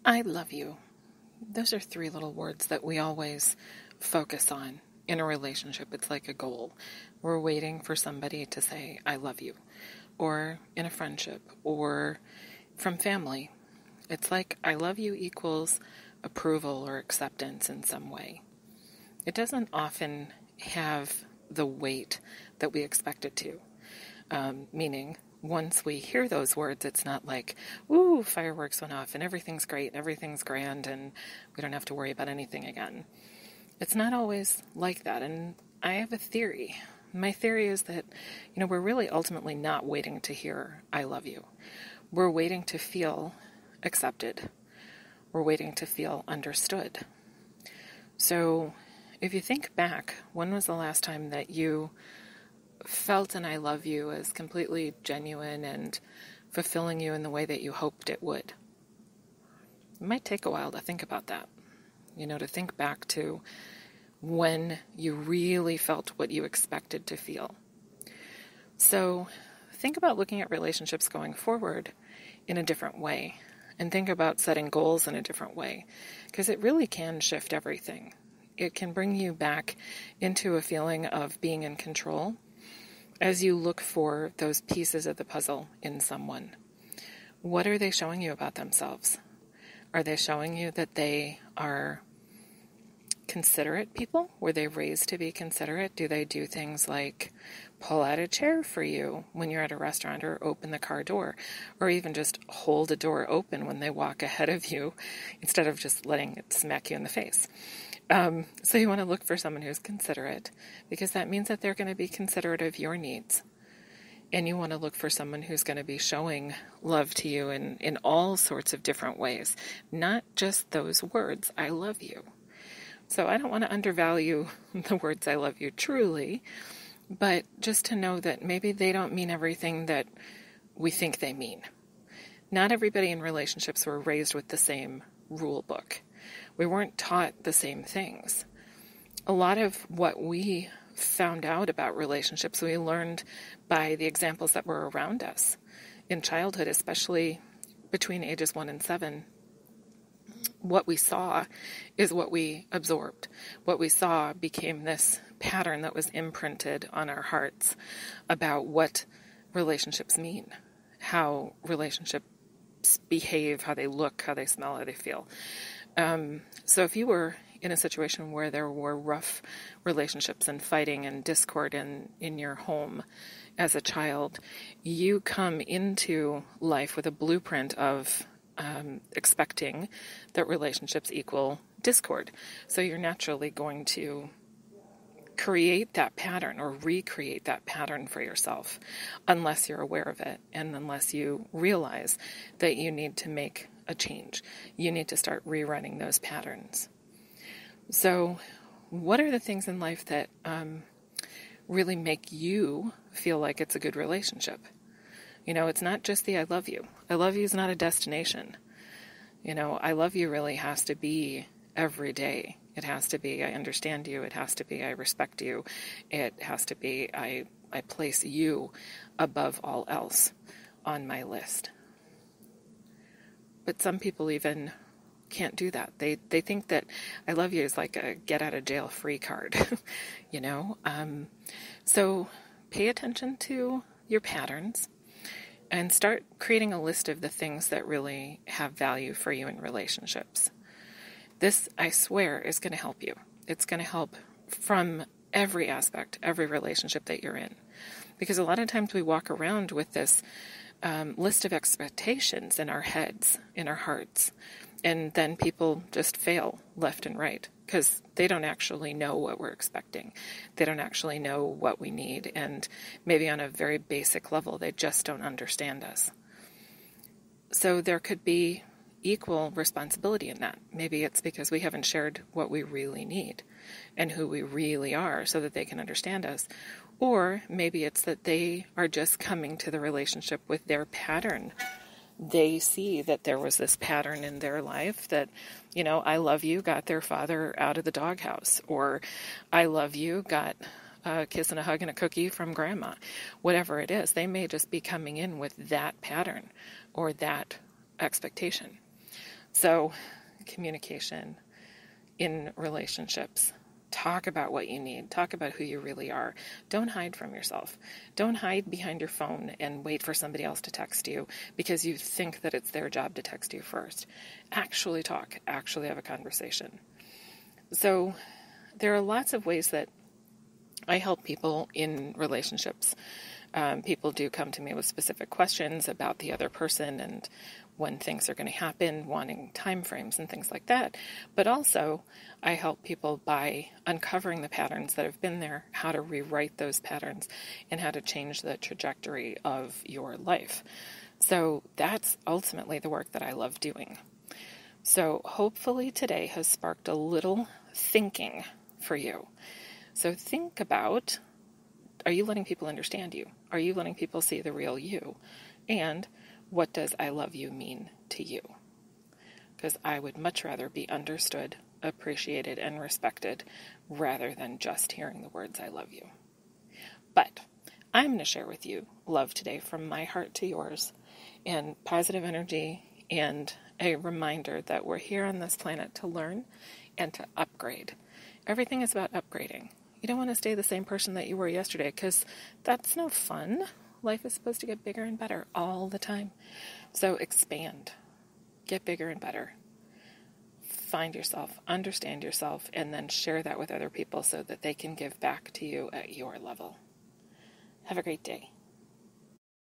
I love you. Those are three little words that we always focus on in a relationship. It's like a goal. We're waiting for somebody to say, I love you. Or in a friendship or from family. It's like I love you equals approval or acceptance in some way. It doesn't often have the weight that we expect it to. Meaning, once we hear those words, it's not like, ooh, fireworks went off and everything's great and everything's grand and we don't have to worry about anything again. It's not always like that. And I have a theory. My theory is that, we're really ultimately not waiting to hear, I love you. We're waiting to feel accepted. We're waiting to feel understood. So if you think back, when was the last time that you felt an I love you as completely genuine and fulfilling you in the way that you hoped it would? It might take a while to think about that. To think back to when you really felt what you expected to feel. So think about looking at relationships going forward in a different way, and think about setting goals in a different way, because it really can shift everything. It can bring you back into a feeling of being in control as you look for those pieces of the puzzle in someone. What are they showing you about themselves? Are they showing you that they are considerate people? Were they raised to be considerate? Do they do things like pull out a chair for you when you're at a restaurant, or open the car door, or even just hold a door open when they walk ahead of you instead of just letting it smack you in the face? So you want to look for someone who's considerate, because that means that they're going to be considerate of your needs. And you want to look for someone who's going to be showing love to you in all sorts of different ways, not just those words, I love you. So I don't want to undervalue the words I love you truly, but just to know that maybe they don't mean everything that we think they mean. Not everybody in relationships were raised with the same rule book. We weren't taught the same things. A lot of what we found out about relationships, we learned by the examples that were around us. In childhood, especially between ages 1 and 7, what we saw is what we absorbed. What we saw became this pattern that was imprinted on our hearts about what relationships mean, how relationships behave, how they look, how they smell, how they feel. So if you were in a situation where there were rough relationships and fighting and discord in your home as a child, you come into life with a blueprint of expecting that relationships equal discord. So you're naturally going to create that pattern or recreate that pattern for yourself unless you're aware of it and unless you realize that you need to make a change. You need to start rerunning those patterns. So what are the things in life that really make you feel like it's a good relationship? It's not just the I love you. I love you is not a destination. I love you really has to be every day. It has to be I understand you. It has to be I respect you. It has to be I place you above all else on my list. But some people even can't do that. They think that I love you is like a get out of jail free card, So pay attention to your patterns and start creating a list of the things that really have value for you in relationships. This, I swear, is going to help you. It's going to help from every aspect, every relationship that you're in. Because a lot of times we walk around with this list of expectations in our heads, in our hearts, and then people just fail left and right because they don't actually know what we're expecting. They don't actually know what we need, and maybe on a very basic level, they just don't understand us. So there could be equal responsibility in that. Maybe it's because we haven't shared what we really need and who we really are so that they can understand us. Or maybe it's that they are just coming to the relationship with their pattern. They see that there was this pattern in their life that, I love you got their father out of the doghouse, or I love you got a kiss and a hug and a cookie from grandma. Whatever it is, they may just be coming in with that pattern or that expectation. So, communication in relationships. Talk about what you need. Talk about who you really are. Don't hide from yourself. Don't hide behind your phone and wait for somebody else to text you because you think that it's their job to text you first. Actually talk. Actually have a conversation. So there are lots of ways that I help people in relationships. People do come to me with specific questions about the other person and when things are going to happen, wanting time frames and things like that. But also, I help people by uncovering the patterns that have been there, how to rewrite those patterns, and how to change the trajectory of your life. So that's ultimately the work that I love doing. So hopefully today has sparked a little thinking for you. So think about, are you letting people understand you? Are you letting people see the real you? And what does I love you mean to you? Because I would much rather be understood, appreciated, and respected rather than just hearing the words I love you. But I'm going to share with you love today from my heart to yours, and positive energy, and a reminder that we're here on this planet to learn and to upgrade. Everything is about upgrading. You don't want to stay the same person that you were yesterday because that's no fun. Life is supposed to get bigger and better all the time. So expand, get bigger and better. Find yourself, understand yourself, and then share that with other people so that they can give back to you at your level. Have a great day.